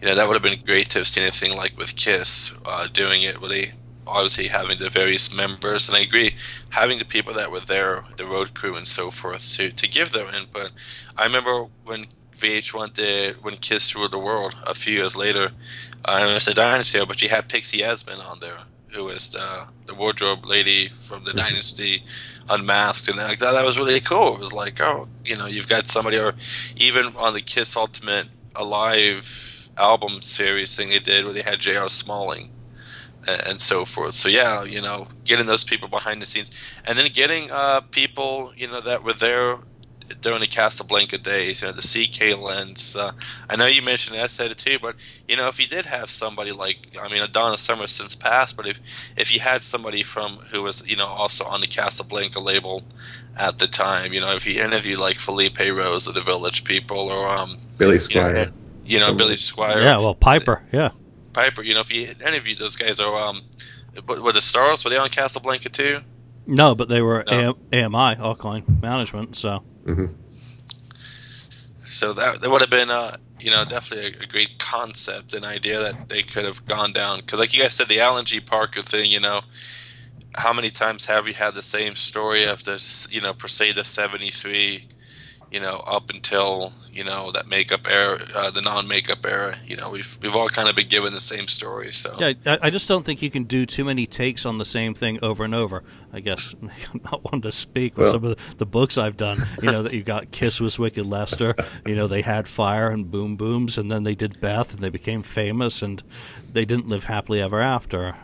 that would have been great to have seen anything like with KISS doing it, where they obviously having the various members, and I agree, having the people that were there, the road crew and so forth, to give their input. I remember when VH1 did when KISS ruled the world a few years later. I know it's a Dynasty, but you had Pixie Esmond on there, who was the wardrobe lady from the Dynasty, unmasked, and that was really cool. It was like, you've got somebody, or even on the KISS Ultimate Alive album series thing they did where they had J.R. Smalling and so forth. So getting those people behind the scenes, and then getting people that were there during the Casablanca days, the CK lens. I know you mentioned that side too, but if you did have somebody like, Donna Summer since passed, but if you had somebody who was also on the Casablanca label at the time, if you interviewed like Felipe Rose of the Village People, or Billy Squire. Billy Squire. Yeah, well, Piper, Piper, if you interviewed those guys, or were the Stars, were they on Casablanca too? No, but they were AMI, Alkaline Management, so. Mm-hmm. So that would have been, definitely a great concept, an idea that they could have gone down. Because, like you guys said, the Alan G. Parker thing, how many times have we had the same story of this, per se the 73, up until, that makeup era, the non-makeup era, we've all kind of been given the same story. So yeah, I just don't think you can do too many takes on the same thing over and over. I guess I'm not one to speak with some of the books I've done. That you got Kiss was Wicked Lester. They had Fire and Boom Booms, and then they did Beth, and they became famous, and they didn't live happily ever after.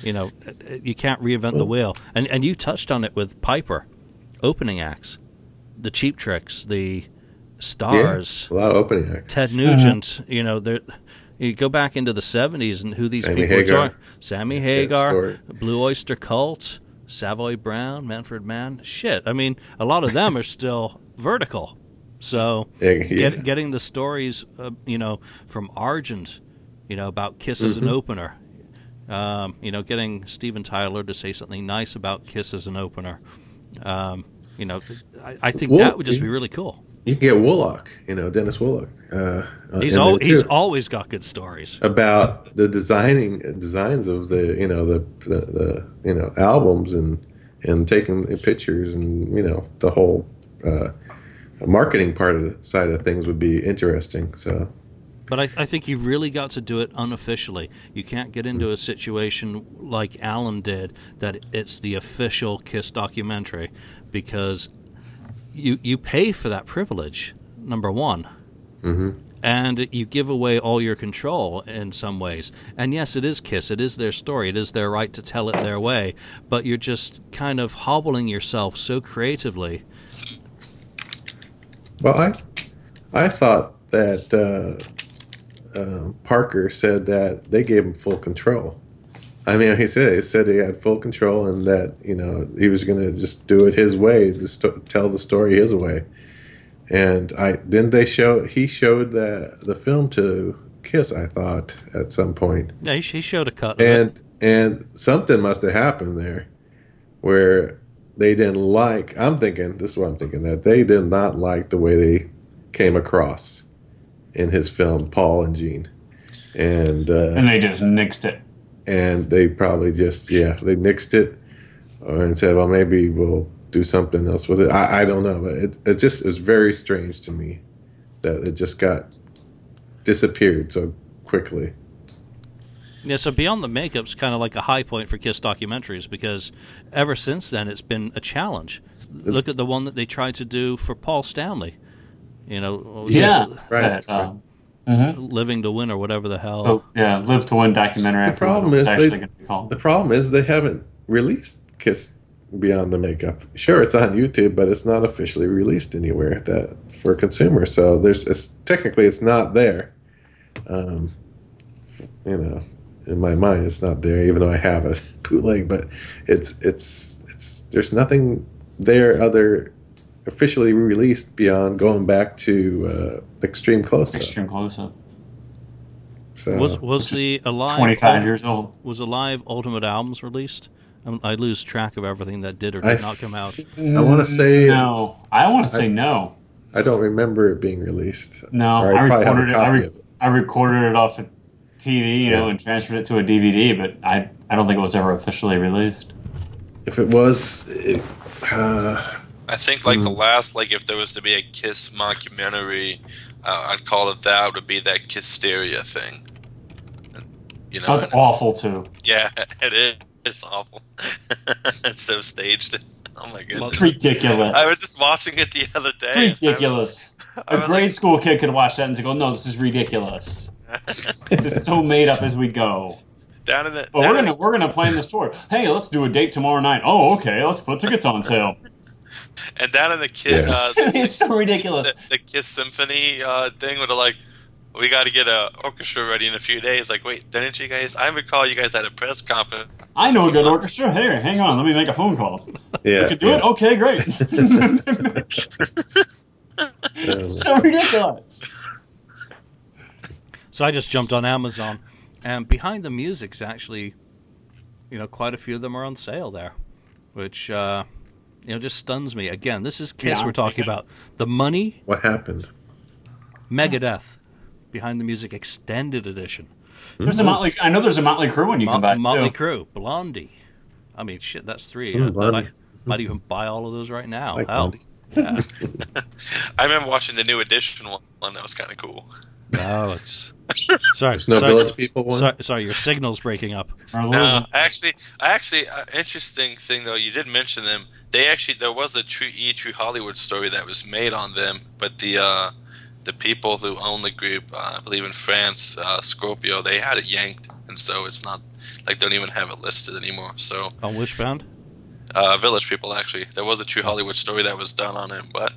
You can't reinvent the wheel. And you touched on it with Piper, opening acts, the Cheap Tricks, the Stars, a lot of opening acts. Ted Nugent. You go back into the 70s and who these Sammy people Hagar. are. Sammy Hagar, Blue Oyster Cult, Savoy Brown, Manfred Mann. Shit, I mean, a lot of them are still vertical. So getting the stories, from Argent, about Kiss as an opener. Getting Steven Tyler to say something nice about Kiss as an opener. I think that would just be really cool. You can get Woolock, Dennis Woolock. He's always got good stories about the designs of the albums and taking pictures and the whole marketing part of the side of things would be interesting. So. But I think you've really got to do it unofficially. You can't get into a situation like Alan did, that it's the official Kiss documentary, because you pay for that privilege, number one. Mm-hmm. And you give away all your control in some ways. And yes, it is Kiss. It is their story. It is their right to tell it their way. But you're just kind of hobbling yourself so creatively. Well, I thought that Parker said that they gave him full control. I mean, he said he had full control, and that he was going to just do it his way, tell the story his way. And he showed the film to Kiss, I thought, at some point. Yeah, he showed a cut. And something must have happened there where they didn't like. This is what I'm thinking, that they did not like the way they came across in his film, Paul and Gene. And they just nixed it. And they probably just, they nixed it and said, well, maybe we'll do something else with it. I don't know. But it just is very strange to me that it just disappeared so quickly. Yeah, so Beyond the Makeup's kind of like a high point for Kiss documentaries, because ever since then it's been a challenge. Look at the one that they tried to do for Paul Stanley. Right. Living to Win or whatever the hell. So, Live to Win documentary. The problem is they haven't released Kiss Beyond the Makeup. Sure, it's on YouTube, but it's not officially released anywhere for consumers. So technically it's not there. In my mind, it's not there, even though I have a bootleg. But it's there's nothing there other officially released beyond going back to Extreme Close-Up. Extreme Close-Up. So, was the Alive 25 years old? Was Alive Ultimate Albums released? I lose track of everything that did or did not come out. I want to say no. I want to say no. I don't remember it being released. No, I recorded it off of TV, and transferred it to a DVD, but I don't think it was ever officially released. If it was, I think the last, if there was to be a Kiss mockumentary, I'd call it that would be that Kissteria thing. That's awful too. Yeah, it is. It's awful. It's so staged. Oh my goodness. It's ridiculous. I was just watching it the other day. It's ridiculous. A grade school kid could watch that and go, no, this is ridiculous. This is so made up as we go. We're gonna plan this tour. Hey, let's do a date tomorrow night. Oh, okay, let's put tickets on sale. And down in the Kiss, it's so ridiculous. The Kiss Symphony thing with we got to get an orchestra ready in a few days. Wait, didn't you guys? I recall you guys had a press conference. I know a good orchestra. Here, hang on, let me make a phone call. Yeah, you can do it. Okay, great. It's so ridiculous. So I just jumped on Amazon, and Behind the Music's actually, quite a few of them are on sale there, which just stuns me. Again, this is Kiss we're talking about. The money. What happened? Megadeth, Behind the Music Extended Edition. There's a Motley. I know there's a Motley Crue one you can buy. Motley too. Crue, Blondie. I mean, shit, that's 3. Blondie. Might even buy all of those right now. Like Hell, Blondie. yeah. I remember watching the new edition one. That was kind of cool. No, it's sorry. Snow sorry, Village people one. sorry, your signal's breaking up. No, actually, interesting thing though. You did mention them. There was a True Hollywood story that was made on them, but the people who own the group, I believe in France, Scorpio, they had it yanked, and so it's not like they don't even have it listed anymore. So On which band? Village People, actually, there was a True Hollywood story that was done on him, but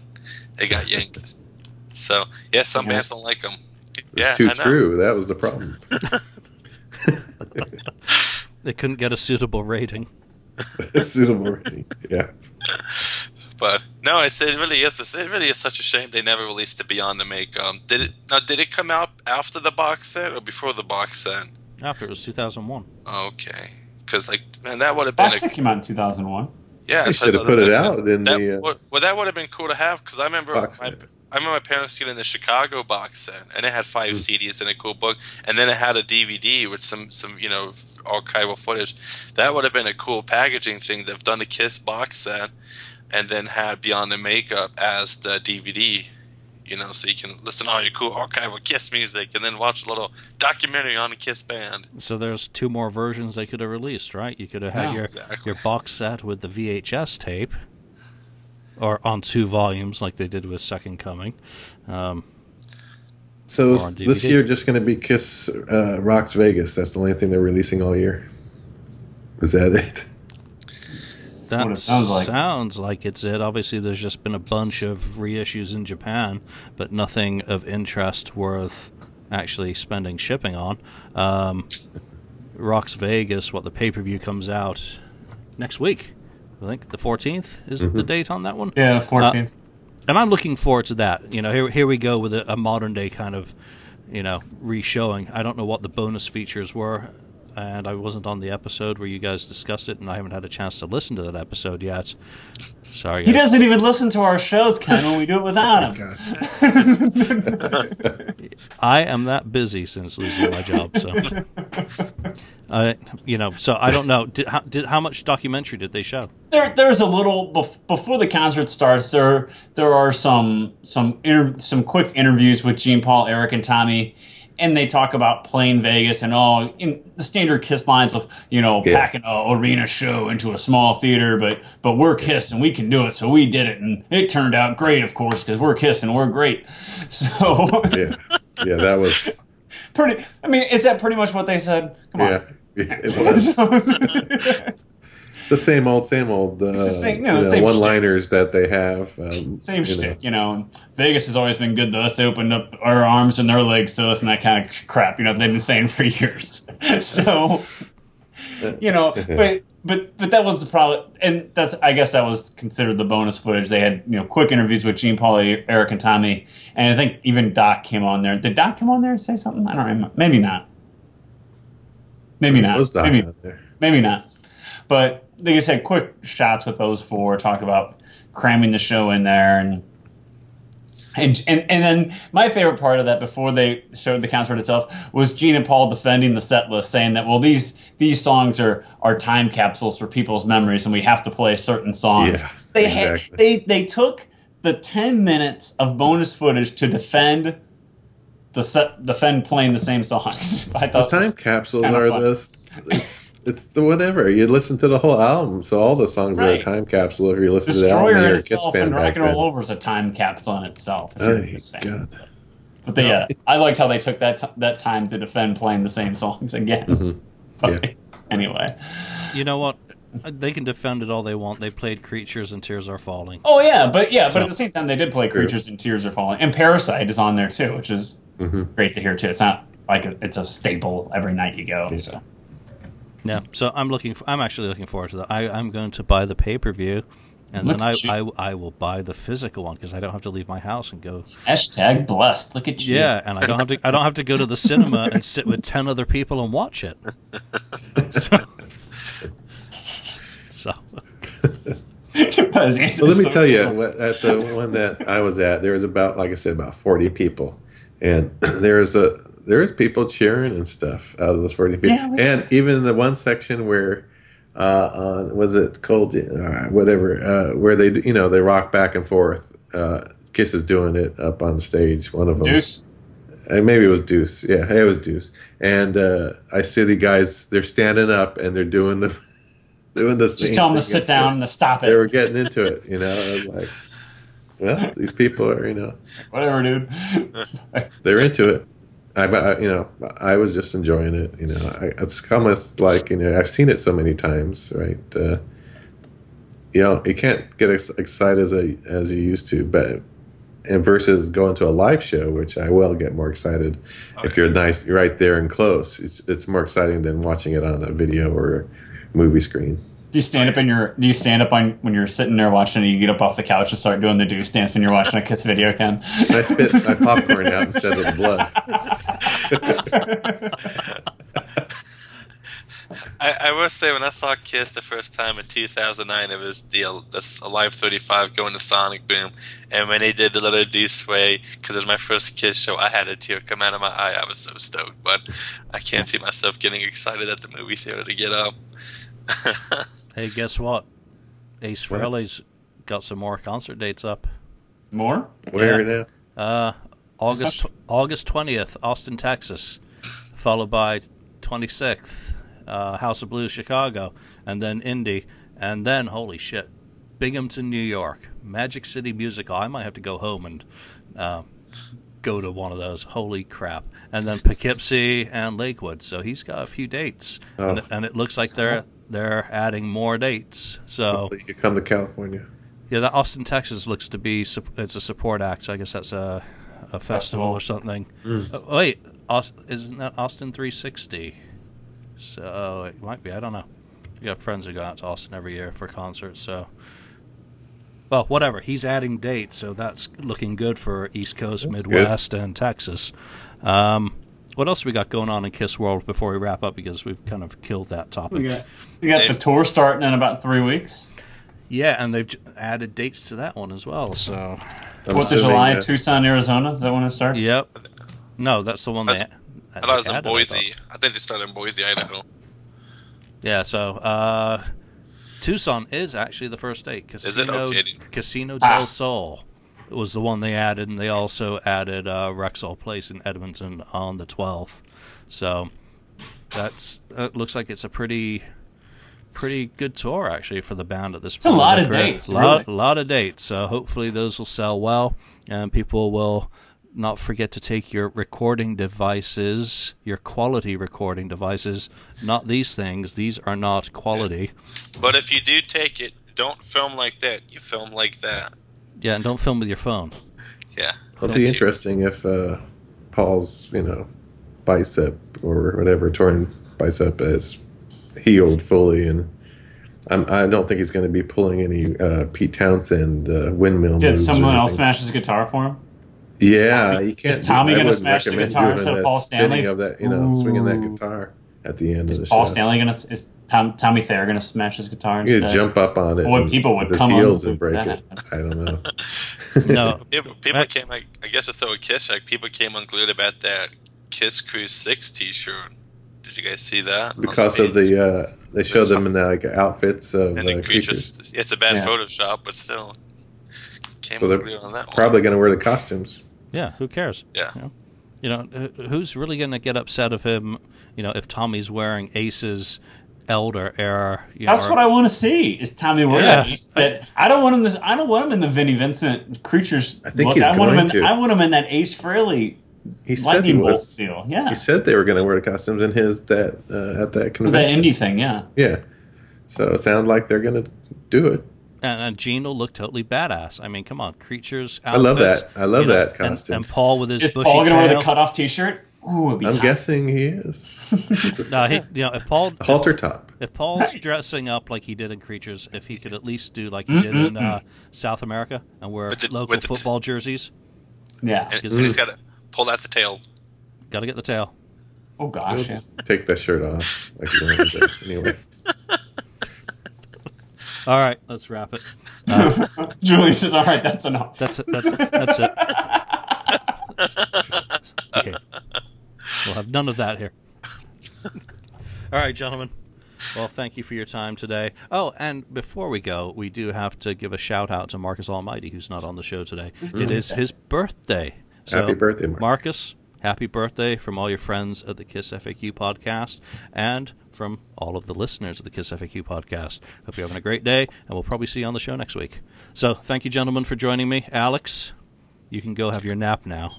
it got yanked. So yeah, some bands don't like them. It was too true. That was the problem. They couldn't get a suitable rating. Suitable rating. Yeah. But no, it really is. It really is such a shame they never released it Beyond the Make. Did it come out after the box set or before the box set? After, it was 2001. Okay, because man, that would have been. Box set came out in 2001. Yeah, They should have put it out in the. Well, that would have been cool to have because I remember box set. I remember my parents getting the Chicago box set, and it had 5 CDs and a cool book, and then it had a DVD with some archival footage. That would have been a cool packaging thing. They've done the Kiss box set, and then had Beyond the Makeup as the DVD. So you can listen to all your cool archival Kiss music, and then watch a little documentary on the Kiss band. So there's 2 more versions they could have released, right? You could have had your box set with the VHS tape, or on 2 volumes like they did with Second Coming. So is this year just going to be Kiss Rocks Vegas? That's the only thing they're releasing all year? Is that it? That what it sounds like. Sounds like it's it. Obviously, there's just been a bunch of reissues in Japan, but nothing of interest worth actually spending shipping on. Rocks Vegas, the pay-per-view comes out next week. I think the 14th is the date on that one. Yeah, 14th. And I'm looking forward to that. Here we go with a modern day kind of, re-showing. I don't know what the bonus features were, and I wasn't on the episode where you guys discussed it, and I haven't had a chance to listen to that episode yet. Sorry, guys. He doesn't even listen to our shows, Ken, when we do it without him. I am that busy since losing my job, so so I don't know. How much documentary did they show? There's a little before the concert starts. There are some quick interviews with Gene, Paul, Eric, and Tommy, and they talk about playing Vegas and in the standard Kiss lines of packing an arena show into a small theater, but we're Kiss and we can do it, so we did it, and it turned out great, of course, because we're Kiss and we're great. So yeah, that was pretty. I mean, is that pretty much what they said? Come on. Yeah, it was. It's the same old. It's the same one-liners that they have. Same shtick, Vegas has always been good to us. They opened up our arms and their legs to us and that kind of crap. They've been saying for years. So, but that was the problem, and I guess that was considered the bonus footage. They had quick interviews with Gene, Paul, Eric, and Tommy, and I think even Doc came on there. Did Doc come on there and say something? I don't remember. Maybe not. Maybe not. Was Doc out there? Maybe not. But they just had quick shots with those 4, talk about cramming the show in there, and then my favorite part of that before they showed the concert itself was Gene and Paul defending the set list, saying that these songs are time capsules for people's memories, and we have to play certain songs. Yeah, they took the 10 minutes of bonus footage to defend playing the same songs. I thought the time capsules are this. It's the whatever. You listen to the whole album, so all the songs are a time capsule. If you listen to the album, Destroyer you're in a Kiss itself fan and back Rock and then. Roll Over is a time capsule in itself. If Oh, you're a Kiss fan. God. But I liked how they took that time to defend playing the same songs again. Mm-hmm. But anyway, You know what? They can defend it all they want. They played Creatures and Tears Are Falling. oh yeah, but at the same time they did play Creatures and Tears Are Falling, and Parasite is on there too, which is great to hear too. It's not like it's a staple every night you go. So. Yeah, so I'm actually looking forward to that. I'm going to buy the pay-per-view, and then I will buy the physical one because I don't have to leave my house and go. Hashtag blessed. Look at you. Yeah, and I don't have to go to the cinema and sit with 10 other people and watch it. So. Well, let me tell you, at the one that I was at, there was about 40 people. and there's people cheering and stuff out of those 40 feet, and even the one section where was it Cold whatever where they they rock back and forth. Kiss is doing it up on stage. One of them. Deuce. Maybe it was Deuce. Yeah, it was Deuce. And I see the guys. They're standing up and they're doing the Just tell them to sit down and to stop it. They were getting into it. I was like, well, these people are whatever, dude. They're into it. I was just enjoying it. It's almost like I've seen it so many times, right? You can't get excited as you used to, but. And versus going to a live show, which I will get more excited if you're right there and close. It's more exciting than watching it on a video or movie screen. Do you stand up when you're sitting there watching it? You get up off the couch and start doing the Deuce dance when you're watching a Kiss video, Ken? I spit my popcorn out instead of the blood. I will say, when I saw Kiss the first time in 2009, it was this Alive 35 going to Sonic Boom, and when they did the little Deuce sway, because it was my first Kiss show, I had a tear come out of my eye. I was so stoked, but I can't see myself getting excited at the movie theater to get up. Hey, guess what? Ace Frehley's got some more concert dates up. More? Where now? August 20th, Austin, Texas, followed by 26th. House of Blues, Chicago, and then Indy, and then, holy shit, Binghamton, New York, Magic City Music Hall. I might have to go home and go to one of those. Holy crap. And then Poughkeepsie and Lakewood. So he's got a few dates, and it looks like they're adding more dates. So you come to California. Yeah, that Austin, Texas looks to be, it's a support act, so I guess that's a festival or something. Wait, isn't that Austin 360? So it might be. I don't know. We got friends who go out to Austin every year for concerts. So, well, whatever. He's adding dates, so that's looking good for East Coast, Midwest, and Texas. What else we got going on in Kiss World before we wrap up? Because we've kind of killed that topic. We got the tour starting in about 3 weeks. Yeah, and they've added dates to that one as well. So 4th of July, Tucson, Arizona. Is that when it starts? Yep. No, that's the one that. I thought it was in Boise. I think they started in Boise, Idaho. Yeah, so Tucson is actually the first date. Casino del Sol was the one they added, and they also added Rexall Place in Edmonton on the 12th. So it looks like it's a pretty good tour, actually, for the band at this point. It's a lot of dates. A lot of dates. So hopefully those will sell well, and people will not forget to take your recording devices, your quality recording devices, not these things. These are not quality. But if you do take it, don't film like that. You film like that. Yeah, and don't film with your phone. Yeah. It'll be interesting if Paul's, bicep or whatever, torn bicep is healed fully, and I don't think he's going to be pulling any Pete Townsend windmill. Did someone else smash his guitar for him? Yeah, you can't. Is Tommy going to smash the guitar instead of Paul Stanley? Of that, swinging that guitar at the end of the show. Paul Stanley is Tommy Thayer going to smash his guitar instead? You jump up on it. Boy, people would with come his heels on and break it. I don't know. No, people came. I guess to throw a kiss. People came unglued about that Kiss Cruise 6 T-shirt. Did you guys see that? Because of they showed them in the outfits of creatures. It's a bad Photoshop, but still. So they're on that probably going to wear the costumes. Yeah, who cares? Yeah. Who's really going to get upset of him? If Tommy's wearing Ace's Elder era. That's what I want to see. Is Tommy wearing Ace? But I don't want him. I don't want him in the Vinnie Vincent Creatures. I think look. he's I want going him. I want him in that Ace Frehley. He said he was. Deal. Yeah. He said they were going to wear the costumes in his at that convention. That indie thing. Yeah. Yeah. So it sounds like they're going to do it. And Gene will look totally badass. I mean, come on, Creatures outfits. I love that. I love that costume. And Paul with his bushy tail. Is Paul going to wear the cutoff T-shirt? Ooh, I'm guessing he is. No, if Paul halter top. If Paul's dressing up like he did in Creatures, if he could at least do like he did in South America and wear local football jerseys. Yeah, and he's got to pull out the tail. Got to get the tail. Oh gosh, just take that shirt off like you want to do. Anyway. All right, let's wrap it. Julie says, "All right, that's enough." That's it. That's it. We'll have none of that here. All right, gentlemen. Well, thank you for your time today. Oh, and before we go, we do have to give a shout-out to Marcus Almighty, who's not on the show today. It is his birthday. So, Happy birthday, Marcus. Happy birthday from all your friends at the KissFAQ podcast and from all of the listeners of the KissFAQ podcast. Hope you're having a great day, and we'll probably see you on the show next week. So, thank you, gentlemen, for joining me. Alex, you can go have your nap now.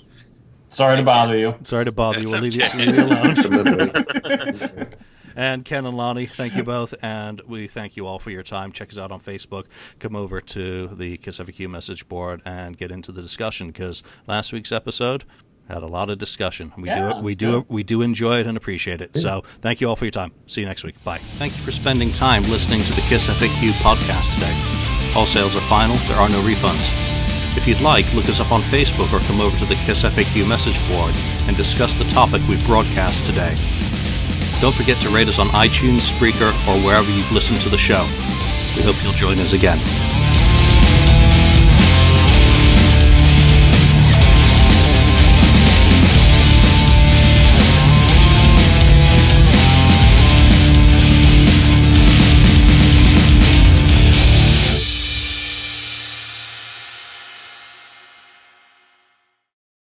Sorry to bother you. Sorry to bother you. We'll leave you alone. And Ken and Lonnie, thank you both, and we thank you all for your time. Check us out on Facebook. Come over to the KissFAQ message board and get into the discussion, because last week's episode had a lot of discussion. We do enjoy it and appreciate it. So thank you all for your time. See you next week. Bye. Thank you for spending time listening to the KissFAQ podcast today. All sales are final. There are no refunds. If you'd like, look us up on Facebook or come over to the KissFAQ message board and discuss the topic we broadcast today. Don't forget to rate us on iTunes, Spreaker, or wherever you've listened to the show. We hope you'll join us again.